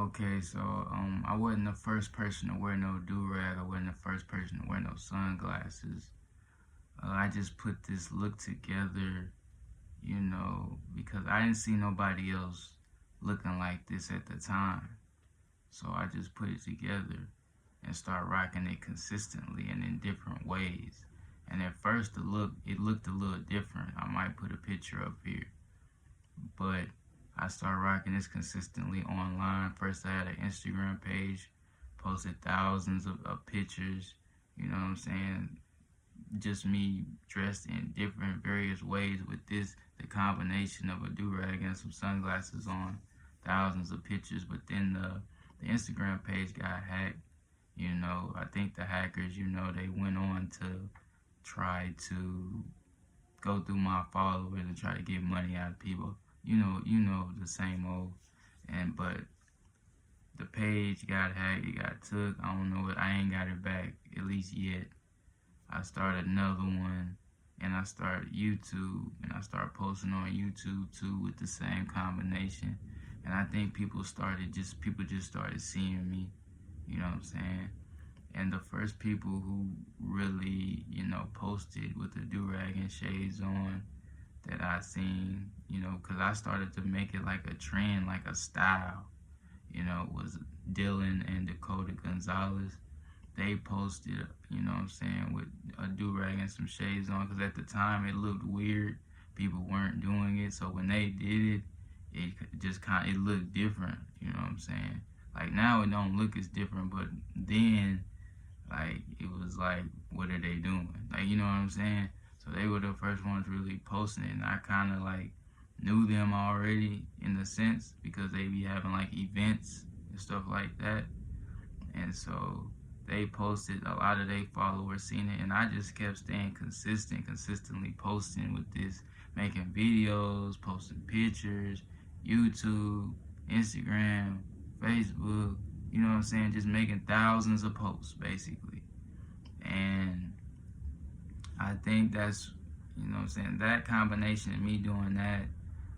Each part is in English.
Okay, so I wasn't the first person to wear no do-rag. I wasn't the first person to wear no sunglasses. I just put this look together, because I didn't see nobody else looking like this at the time. So I just put it together and start rocking it consistently and in different ways. And at first, it looked a little different. I might put a picture up here, but I started rocking this consistently online. First, I had an Instagram page, posted thousands of pictures, you know what I'm saying? Just me dressed in different, various ways with the combination of a do-rag and some sunglasses on, thousands of pictures. But then the Instagram page got hacked. I think the hackers, they went on to try to go through my followers and try to get money out of people. You know the same old. But the page got hacked, it got took. I don't know it. I ain't got it back, at least yet. I started another one, and I started YouTube, and I started posting on YouTube too with the same combination. And I think people just started seeing me. You know what I'm saying? And the first people who really, posted with the do-rag and shades on that I seen, because I started to make it like a trend, like a style, was Dylan and Dakota Gonzalez. They posted, what I'm saying, with a do-rag and some shades on, because at the time it looked weird. People weren't doing it, so when they did it, it looked different, you know what I'm saying? Like now it don't look as different, but then like it was like, what are they doing? Like, you know what I'm saying? So they were the first ones really posting it, and I kind of like knew them already in a sense because they be having like events and stuff like that. And so they posted, a lot of their followers seen it, and I just kept staying consistently posting with this, making videos, posting pictures, YouTube, Instagram, Facebook, you know what I'm saying, just making thousands of posts basically. And I think that's, you know what I'm saying, that combination of me doing that,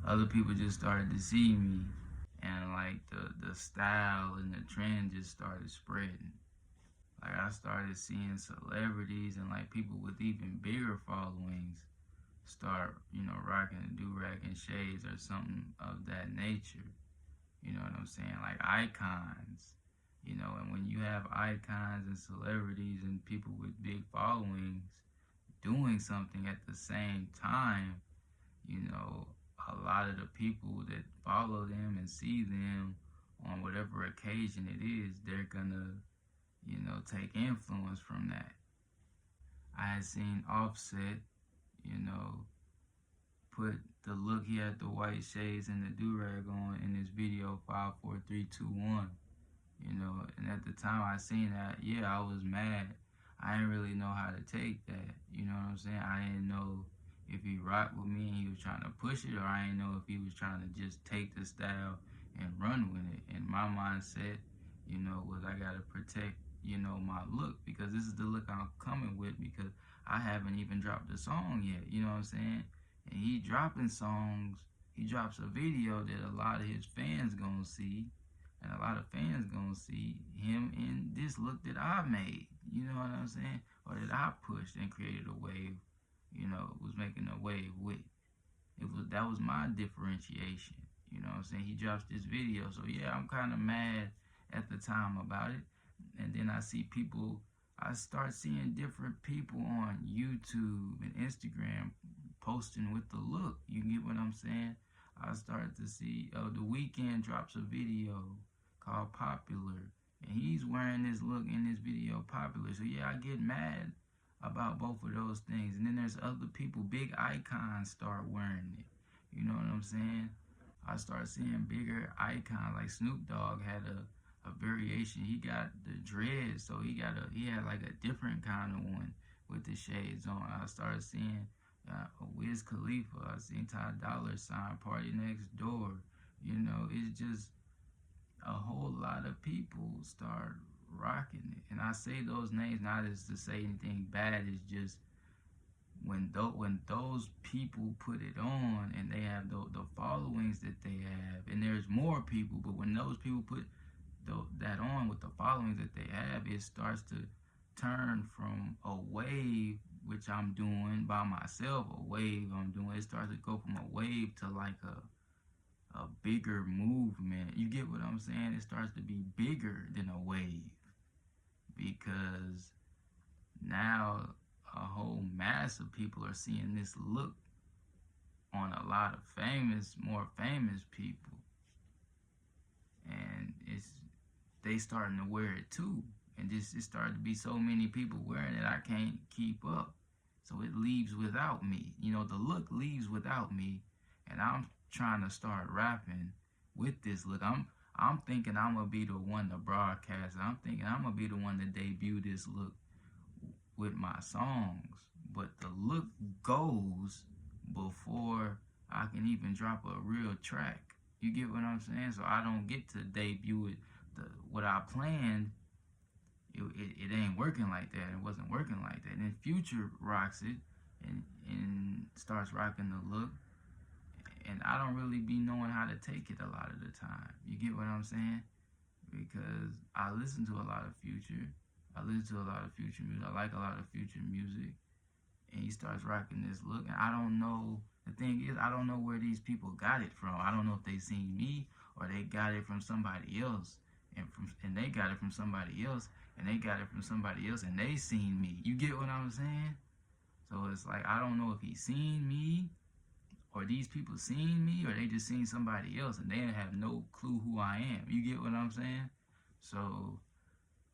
other people just started to see me, and like the style and the trend just started spreading. Like I started seeing celebrities and like people with even bigger followings start, rocking a do-rag and shades or something of that nature. You know what I'm saying? Like icons, and when you have icons and celebrities and people with big followings doing something at the same time, a lot of the people that follow them and see them on whatever occasion it is, they're gonna, take influence from that. I had seen Offset, you know, put the look, he had the white shades and the do-rag on in his video 54321, and at the time I seen that, yeah, I was mad. I didn't really know how to take that, you know what I'm saying? I didn't know if he rocked with me and he was trying to push it, or I didn't know if he was trying to just take the style and run with it. And my mindset, was I gotta protect, my look, because this is the look I'm coming with, because I haven't even dropped a song yet, you know what I'm saying? And he dropping songs, he drops a video that a lot of his fans gonna see, and a lot of fans gonna see him in this look that I made, you know what I'm saying? Or that I pushed and created a wave, was making a wave with. That was my differentiation, you know what I'm saying? He drops this video, so yeah, I'm kind of mad at the time about it. And then I start seeing different people on YouTube and Instagram posting with the look. You get what I'm saying? I started to see, The Weeknd drops a video called Popular, and he's wearing this look in this video, Popular. So yeah, I get mad about both of those things. And then there's other people, big icons start wearing it. You know what I'm saying? I start seeing bigger icons, like Snoop Dogg had a variation. He got the dreads, so he had like a different kind of one with the shades on. I started seeing Wiz Khalifa. I seen Ty Dolla Sign, Party Next Door. It's just a whole lot of people start rocking it. And I say those names not as to say anything bad. It's just when those people put it on and they have the followings that they have, and there's more people, but when those people put that on with the following that they have, it starts to turn from a wave, which I'm doing by myself, a wave I'm doing, it starts to go from a wave to like a bigger movement. You get what I'm saying? It starts to be bigger than a wave, because now a whole mass of people are seeing this look on a lot of more famous people, and they starting to wear it too, and it started to be so many people wearing it, I can't keep up, so it leaves without me. The look leaves without me, and I'm trying to start rapping with this look. I'm thinking I'm gonna be the one to broadcast. I'm thinking I'm gonna be the one to debut this look with my songs, but the look goes before I can even drop a real track. You get what I'm saying? So I don't get to debut it. What I planned, it ain't working like that. It wasn't working like that. And then Future rocks it and starts rocking the look, and I don't really be knowing how to take it a lot of the time. You get what I'm saying? Because I listen to a lot of Future. I listen to a lot of Future music. I like a lot of Future music. And he starts rocking this look. And I don't know, the thing is, I don't know where these people got it from. I don't know if they seen me or they got it from somebody else. And they got it from somebody else. And they got it from somebody else. And they seen me. You get what I'm saying? So it's like, I don't know if he seen me, or these people seen me, or they just seen somebody else and they have no clue who I am. You get what I'm saying? So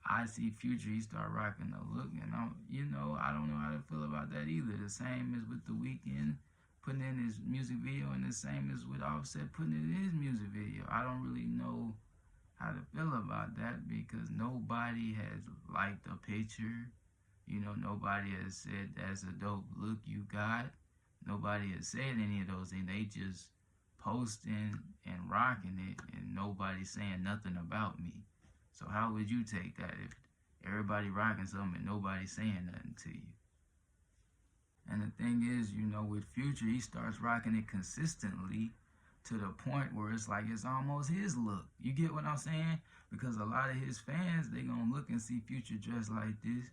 I see Future, he start rocking the look, and I don't know how to feel about that either. The same as with The Weeknd putting in his music video, and the same as with Offset putting it in his music video. I don't really know how to feel about that, because nobody has liked the picture. Nobody has said that's a dope look you got. Nobody has said any of those things. They just posting and rocking it, and nobody saying nothing about me. So how would you take that if everybody rocking something and nobody saying nothing to you? And the thing is, with Future, he starts rocking it consistently to the point where it's like it's almost his look. You get what I'm saying? Because a lot of his fans, they gonna look and see Future dressed like this,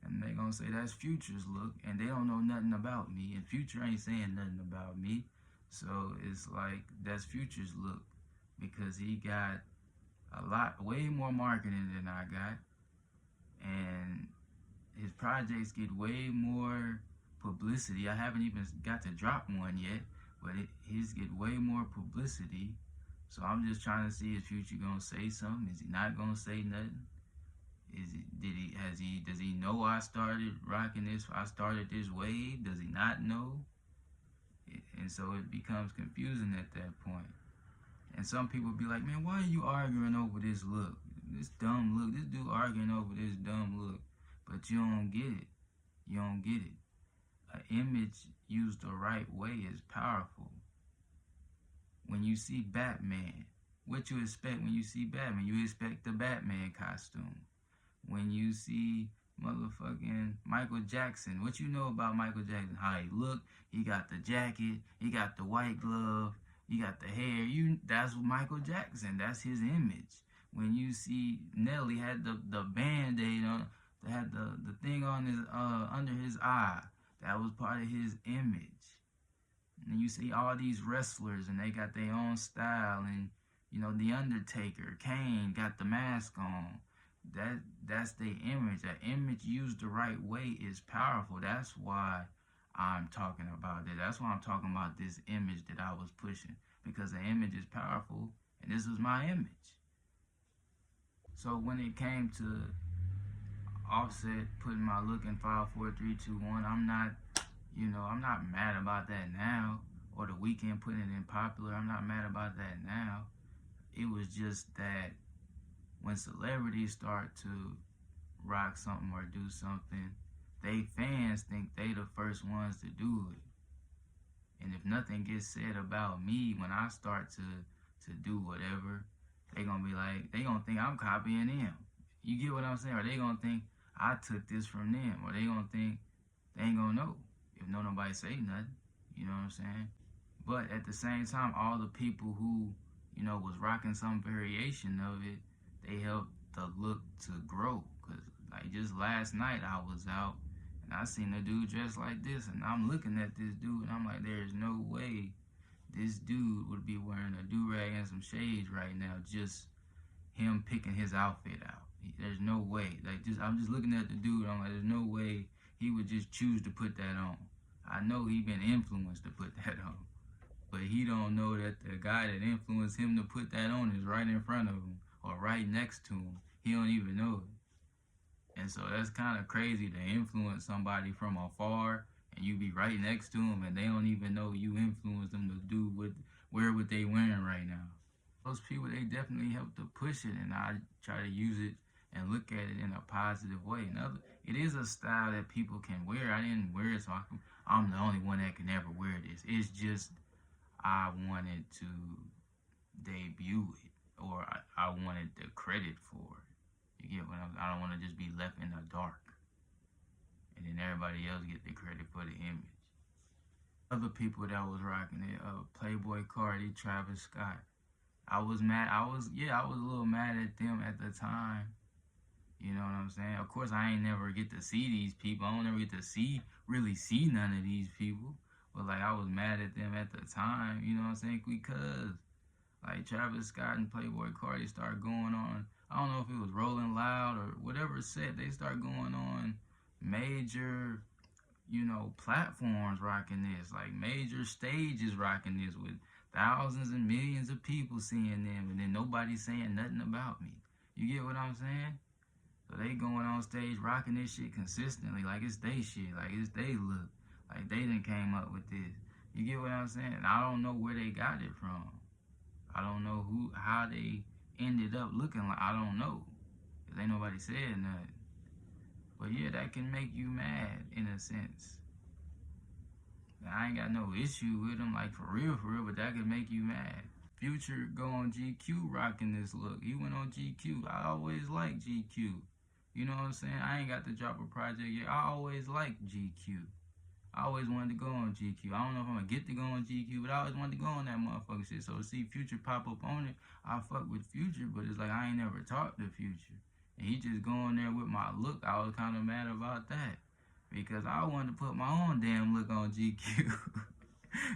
and they gonna say that's Future's look, and they don't know nothing about me, and Future ain't saying nothing about me. So it's like that's Future's look, because he got way more marketing than I got, and his projects get way more publicity. I haven't even got to drop one yet, but his get way more publicity. So I'm just trying to see, is Future gonna say something? Is he not gonna say nothing? Does he know I started rocking this? I started this wave. Does he not know? And so it becomes confusing at that point. And some people be like, man, why are you arguing over this look? This dumb look. This dude arguing over this dumb look. But you don't get it. You don't get it. An image used the right way is powerful. When you see Batman, what you expect when you see Batman? You expect the Batman costume. When you see motherfucking Michael Jackson, what you know about Michael Jackson? How he look, he got the jacket, he got the white glove, he got the hair. That's Michael Jackson. That's his image. When you see Nelly had the band-aid on, that had the thing on his under his eye, that was part of his image. And you see all these wrestlers, and they got their own style, and The Undertaker, Kane got the mask on. That's the image. That image used the right way is powerful. That's why I'm talking about it. That's why I'm talking about this image that I was pushing, because the image is powerful, and this was my image. So when it came to Offset putting my look in 5, 4, 3, 2, 1, I'm not mad about that now. Or The Weeknd putting it in Popular, I'm not mad about that now. It was just that when celebrities start to rock something or do something, they fans think they the first ones to do it. And if nothing gets said about me when I start to do whatever, they gonna think I'm copying them. You get what I'm saying? Or they gonna think I took this from them. Or they gonna think they ain't gonna know if nobody say nothing. You know what I'm saying? But at the same time, all the people who, was rocking some variation of it, they help the look to grow. Cause like just last night I was out and I seen a dude dressed like this, and I'm looking at this dude and I'm like, there is no way this dude would be wearing a do-rag and some shades right now, just him picking his outfit out. There's no way. Like, just I'm just looking at the dude. I'm like, there's no way he would just choose to put that on. I know he been influenced to put that on, but he don't know that the guy that influenced him to put that on is right in front of him or right next to him. He don't even know it. And so that's kind of crazy to influence somebody from afar and you be right next to them and they don't even know you influenced them to do wear what they wearing right now. Those people, they definitely help to push it, and I try to use it and look at it in a positive way. It is a style that people can wear. I didn't wear it so I'm the only one that can ever wear this. It's just I wanted to debut it, or I wanted the credit for it. You get what I don't want to just be left in the dark, and then everybody else get the credit for the image. Other people that was rocking it, Playboy Cardi, Travis Scott. I was mad. I was a little mad at them at the time. You know what I'm saying? Of course, I ain't never get to see these people. I don't ever get to really see none of these people. But like, I was mad at them at the time. You know what I'm saying? Because like Travis Scott and Playboy Cardi started going on. I don't know if it was Rolling Loud or whatever set. They start going on major, platforms rocking this, like major stages rocking this with thousands and millions of people seeing them, and then nobody saying nothing about me. You get what I'm saying? So they going on stage rocking this shit consistently, like it's they shit, like it's they look, like they done came up with this. You get what I'm saying? And I don't know where they got it from. I don't know how they ended up looking like. I don't know, cause ain't nobody said nothing. But yeah, that can make you mad in a sense. I ain't got no issue with them, like for real, but that could make you mad. Future go on GQ rocking this look. He went on GQ. I always liked GQ. You know what I'm saying? I ain't got to drop a project yet. I always liked GQ. I always wanted to go on GQ. I don't know if I'm gonna get to go on GQ, but I always wanted to go on that motherfucker shit. So to see Future pop up on it, I fuck with Future, but it's like I ain't never talked to Future. And he just going there with my look. I was kind of mad about that because I wanted to put my own damn look on GQ.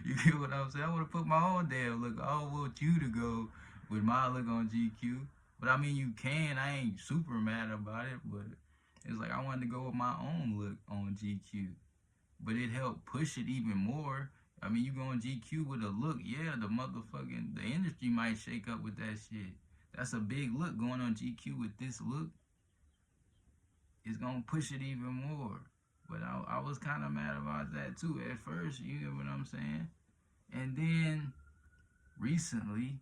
You get what I'm saying? I want to put my own damn look. I don't want you to go with my look on GQ. But I mean, you can. I ain't super mad about it, but it's like I wanted to go with my own look on GQ. But it helped push it even more. I mean, you go on GQ with a look, yeah, the industry might shake up with that shit. That's a big look. Going on GQ with this look is gonna push it even more. But I was kind of mad about that too at first. You get what I'm saying? And then recently,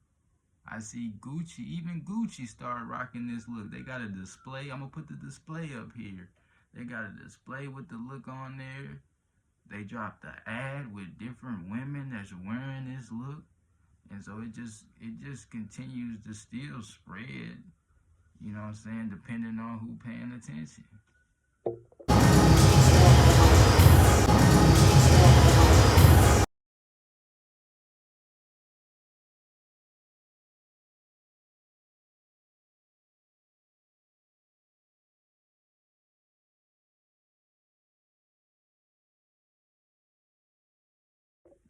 I see Gucci, even Gucci started rocking this look. They got a display. I'm gonna put the display up here. They got a display with the look on there. They dropped the ad with different women that's wearing this look. And so it just continues to still spread, you know what I'm saying, depending on who paying attention.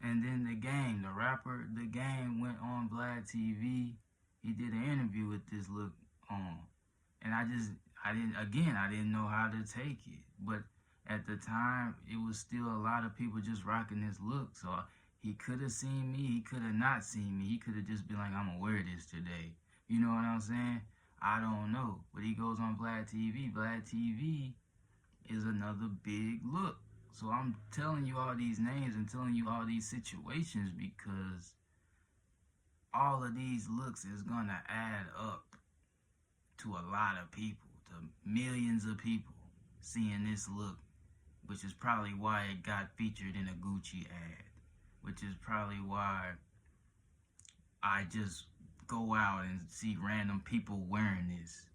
And then the rapper, the game went on Vlad TV. He did an interview with this look on. And I didn't know how to take it. But at the time, it was still a lot of people just rocking this look. So he could have seen me, he could have not seen me. He could have just been like, I'm gonna wear this today. You know what I'm saying? I don't know. But he goes on Vlad TV. Vlad TV is another big look. So I'm telling you all these names and telling you all these situations because all of these looks is gonna add up to a lot of people, to millions of people seeing this look, which is probably why it got featured in a Gucci ad, which is probably why I just go out and see random people wearing this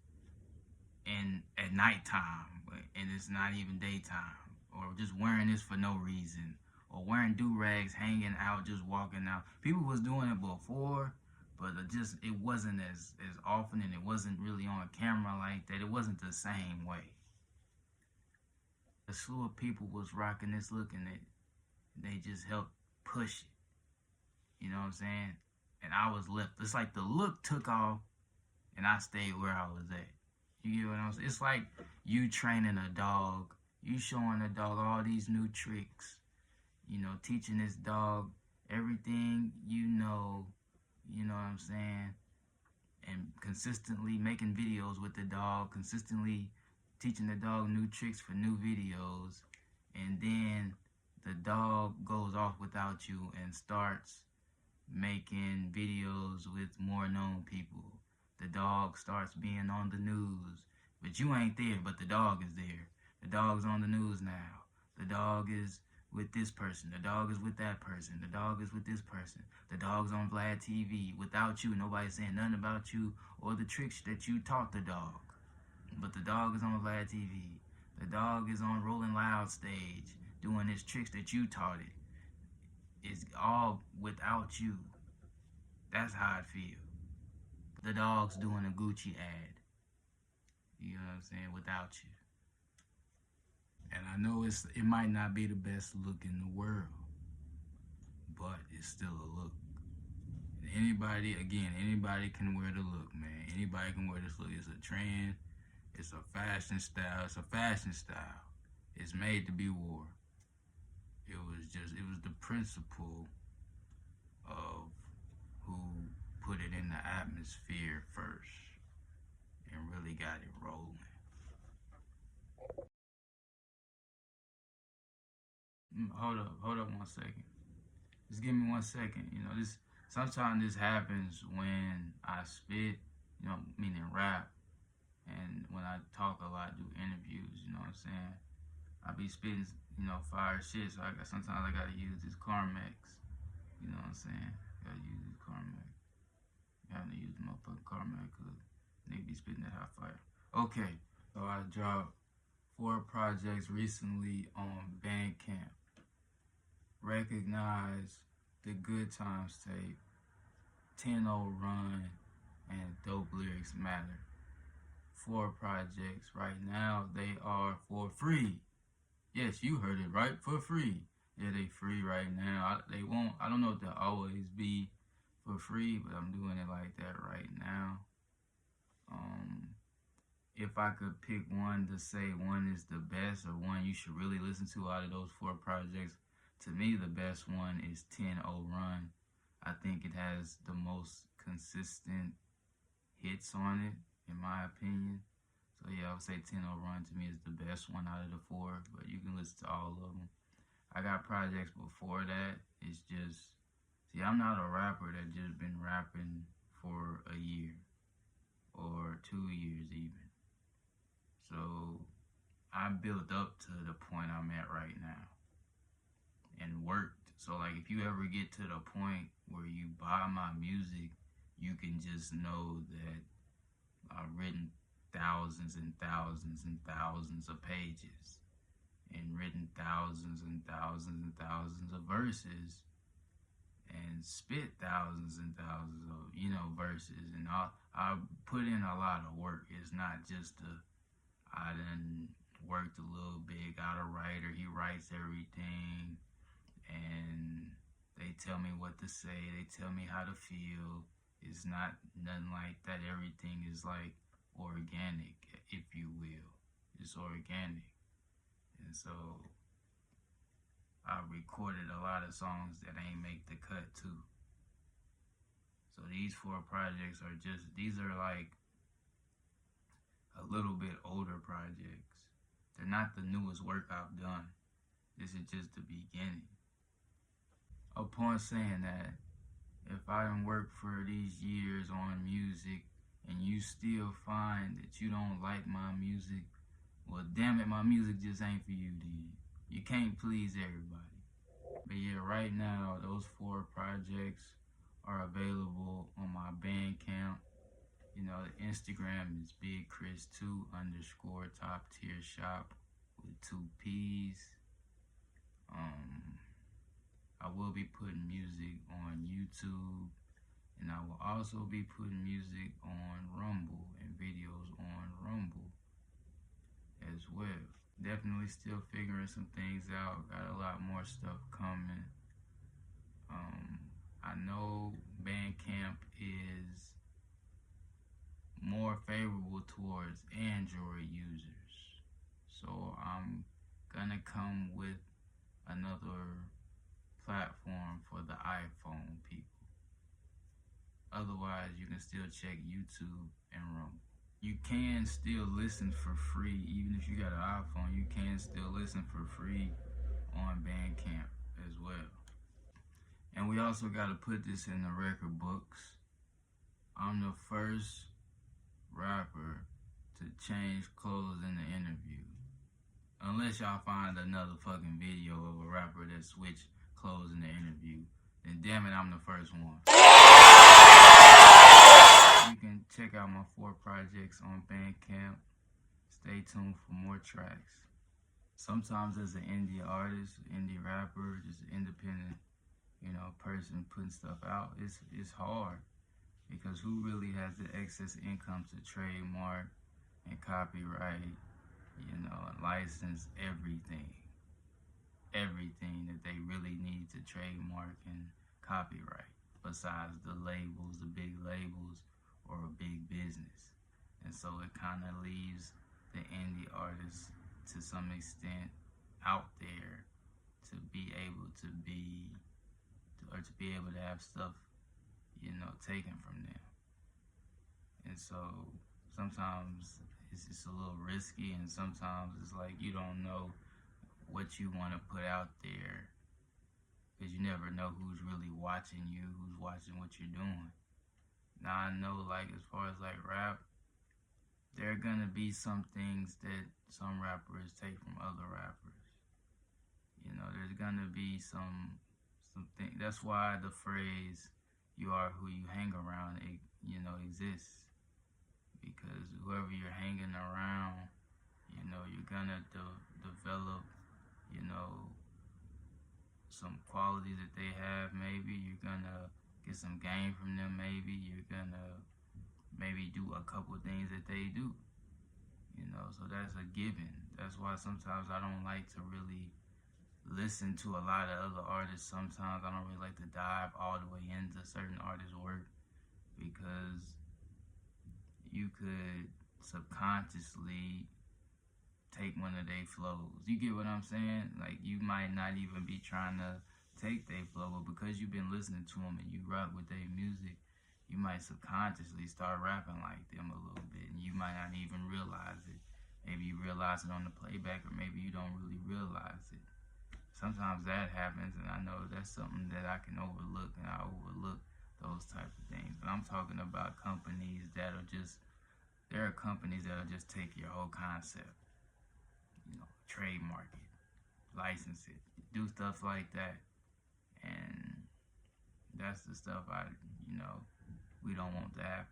and at nighttime, and it's not even daytime, or just wearing this for no reason, or wearing do-rags, hanging out, just walking out. People was doing it before, but it wasn't as often, and it wasn't really on camera like that. It wasn't the same way. A slew of people was rocking this look, and they just helped push it. You know what I'm saying? And I was left. It's like the look took off, and I stayed where I was at. You get what I'm saying? It's like you training a dog. You showing a dog all these new tricks. You know, teaching this dog everything you know what I'm saying? And consistently making videos with the dog, consistently teaching the dog new tricks for new videos. And then the dog goes off without you and starts making videos with more known people. The dog starts being on the news, but you ain't there, but the dog is there. The dog's on the news now. The dog is with this person. The dog is with that person. The dog is with this person. The dog's on Vlad TV. Without you, nobody's saying nothing about you or the tricks that you taught the dog. But the dog is on Vlad TV. The dog is on Rolling Loud stage doing his tricks that you taught it. It's all without you. That's how I feel. The dog's doing a Gucci ad. You know what I'm saying? Without you. And I know it might not be the best look in the world, but it's still a look. Anybody can wear the look, man. Anybody can wear this look. It's a trend. It's a fashion style. It's a fashion style. It's made to be worn. It was the principle of who put it in the atmosphere first and really got it rolling. Hold up 1 second. Just give me 1 second. You know, sometimes this happens when I spit, you know, meaning rap, and when I talk a lot, do interviews, you know what I'm saying? I be spitting, you know, fire shit, so sometimes I gotta use these Carmex, you know what I'm saying? Gotta use these Carmex. Gotta use motherfucking Carmex, cause nigga be spitting that hot fire. Okay, so I dropped 4 projects recently on Bandcamp. Recognize the Good Times tape, 10-0 Run, and Dope Lyrics Matter. 4 projects. Right now, they are for free. Yes, you heard it right, for free. Yeah, they free right now. I don't know if they'll always be for free, but I'm doing it like that right now. If I could pick one to say one is the best or one you should really listen to out of those 4 projects, to me, the best one is 10-0 Run. I think it has the most consistent hits on it, in my opinion. So yeah, I would say 10-0 Run to me is the best one out of the 4, but you can listen to all of them. I got projects before that. It's just, see, I'm not a rapper that just been rapping for a year or 2 years even. So I built up to the point I'm at right now and worked. So like if you ever get to the point where you buy my music, you can just know that I've written thousands and thousands and thousands of pages and written thousands and thousands and thousands of verses and spit thousands and thousands of, you know, verses. And I put in a lot of work. It's not just I done worked a little bit, got a writer, he writes everything, and they tell me what to say, they tell me how to feel. It's not nothing like that. Everything is like organic, if you will. It's organic. And so I recorded a lot of songs that ain't make the cut too. So these 4 projects are these are like a little bit older projects. They're not the newest work I've done. This is just the beginning. Upon saying that, if I done worked for these years on music and you still find that you don't like my music, well, damn it, my music just ain't for you, then. You can't please everybody. But yeah, right now, those 4 projects are available on my Bandcamp. You know, the Instagram is Biig Kriis 2_ top tier shop with 2 P's. I will be putting music on YouTube And I will also be putting music on Rumble and videos on Rumble as well. Definitely still figuring some things out. Got a lot more stuff coming. Um, I know Bandcamp is more favorable towards Android users. So I'm gonna come with another platform for the iPhone people. Otherwise, you can still check YouTube and Rumble. You can still listen for free, even if you got an iPhone. You can still listen for free on Bandcamp as well. And we also got to put this in the record books. I'm the first rapper to change clothes in the interview. Unless y'all find another fucking video of a rapper that switched clothes in the interview, then damn it, I'm the first one. You can check out my 4 projects on Bandcamp. Stay tuned for more tracks. Sometimes as an indie artist, indie rapper, just an independent, person putting stuff out, it's hard because who really has the excess income to trademark and copyright, and license everything that they really need to trademark and copyright besides the labels, the big labels, or a big business. And so it kind of leaves the indie artists to some extent out there to be able to have stuff, taken from them. And so sometimes it's just a little risky, and sometimes it's like you don't know what you want to put out there because you never know who's really watching you, who's watching what you're doing. Now I know, like, as far as like rap, there are gonna be some things that some rappers take from other rappers. There's gonna be something. That's why the phrase "you are who you hang around" exists, because whoever you're hanging around, you're gonna develop, some qualities that they have. Maybe you're gonna get some game from them. Maybe you're gonna do a couple of things that they do. So that's a given. That's why sometimes I don't like to really listen to a lot of other artists. Sometimes I don't really like to dive all the way into certain artists' work because you could subconsciously take one of their flows. You get what I'm saying? Like, you might not even be trying to take their flow, but because you've been listening to them and you rock with their music, you might subconsciously start rapping like them a little bit, and you might not even realize it. Maybe you realize it on the playback, or maybe you don't really realize it. Sometimes that happens, and I know that's something that I can overlook, and I overlook those type of things. But I'm talking about companies that are just, there are companies that'll just take your whole concept, trademark it, license it, do stuff like that. And that's the stuff we don't want to happen.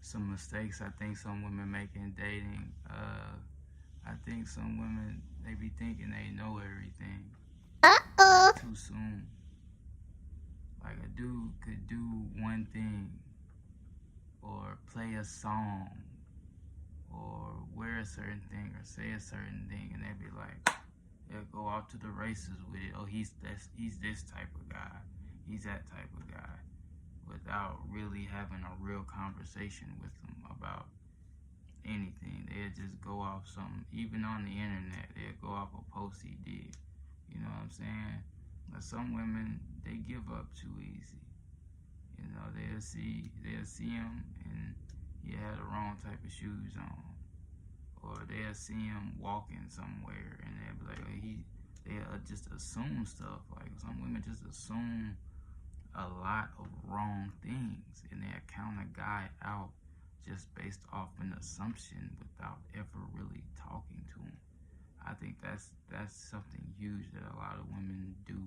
Some mistakes I think some women make in dating. I think some women, they be thinking they know everything. Like, too soon. Like, a dude could do one thing, or play a song, or wear a certain thing, or say a certain thing, and they be like, they'll go off to the races with it. Oh, he's this type of guy. He's that type of guy, without really having a real conversation with them about anything. They'll just go off something, even on the internet. They'll go off a post he did. You know what I'm saying? But some women, they give up too easy. They'll see him and he had the wrong type of shoes on, or they'll see him walking somewhere and they'll be like, they'll just assume stuff. Like, some women just assume a lot of wrong things, and they'll count a guy out just based off an assumption without ever really talking to him. I think that's something huge that a lot of women do,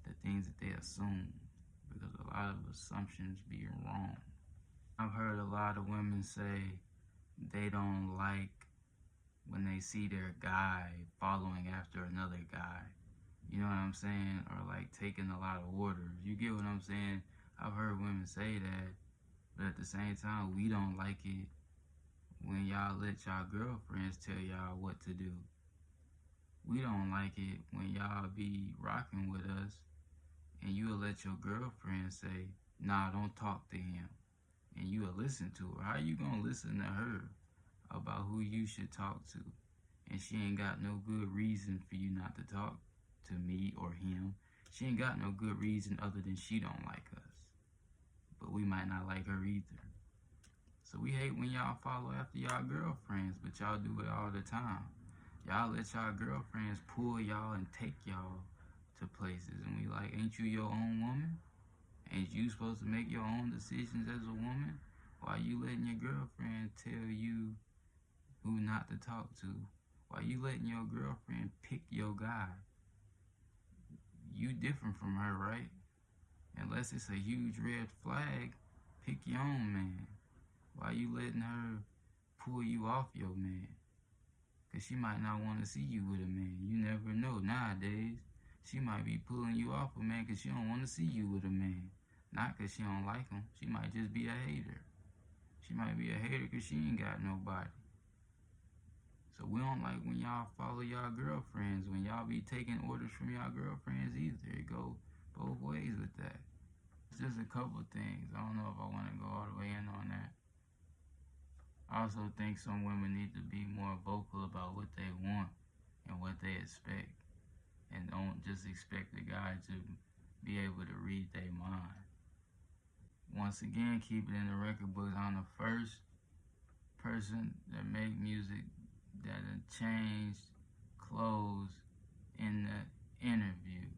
the things that they assume, because a lot of assumptions be wrong. I've heard a lot of women say they don't like when they see their guy following after another guy, You know what I'm saying? Or like taking a lot of orders. You get what I'm saying? I've heard women say that, but at the same time, we don't like it when y'all let y'all girlfriends tell y'all what to do. We don't like it when y'all be rocking with us and you'll let your girlfriend say, nah, don't talk to him. And you'll listen to her. How you gonna listen to her about who you should talk to? And she ain't got no good reason for you not to talk to me or him. She ain't got no good reason other than she don't like us. But we might not like her either. So we hate when y'all follow after y'all girlfriends, but y'all do it all the time. Y'all let y'all girlfriends pull y'all and take y'all to places. And we like, ain't you your own woman? Ain't you supposed to make your own decisions as a woman? Why you letting your girlfriend tell you who not to talk to? Why you letting your girlfriend pick your guy? You different from her, right? Unless it's a huge red flag, pick your own man. Why you letting her pull you off your man? Because she might not want to see you with a man. You never know nowadays. She might be pulling you off a man because she don't want to see you with a man. Not because she don't like him. She might just be a hater. She might be a hater because she ain't got nobody. So we don't like when y'all follow y'all girlfriends, when y'all be taking orders from y'all girlfriends either. It go both ways with that. It's just a couple things. I don't know if I want to go all the way in on that. I also think some women need to be more vocal about what they want and what they expect. And don't just expect the guy to be able to read their mind. Once again, keep it in the record books. I'm the first person that make music that changed clothes in the interview.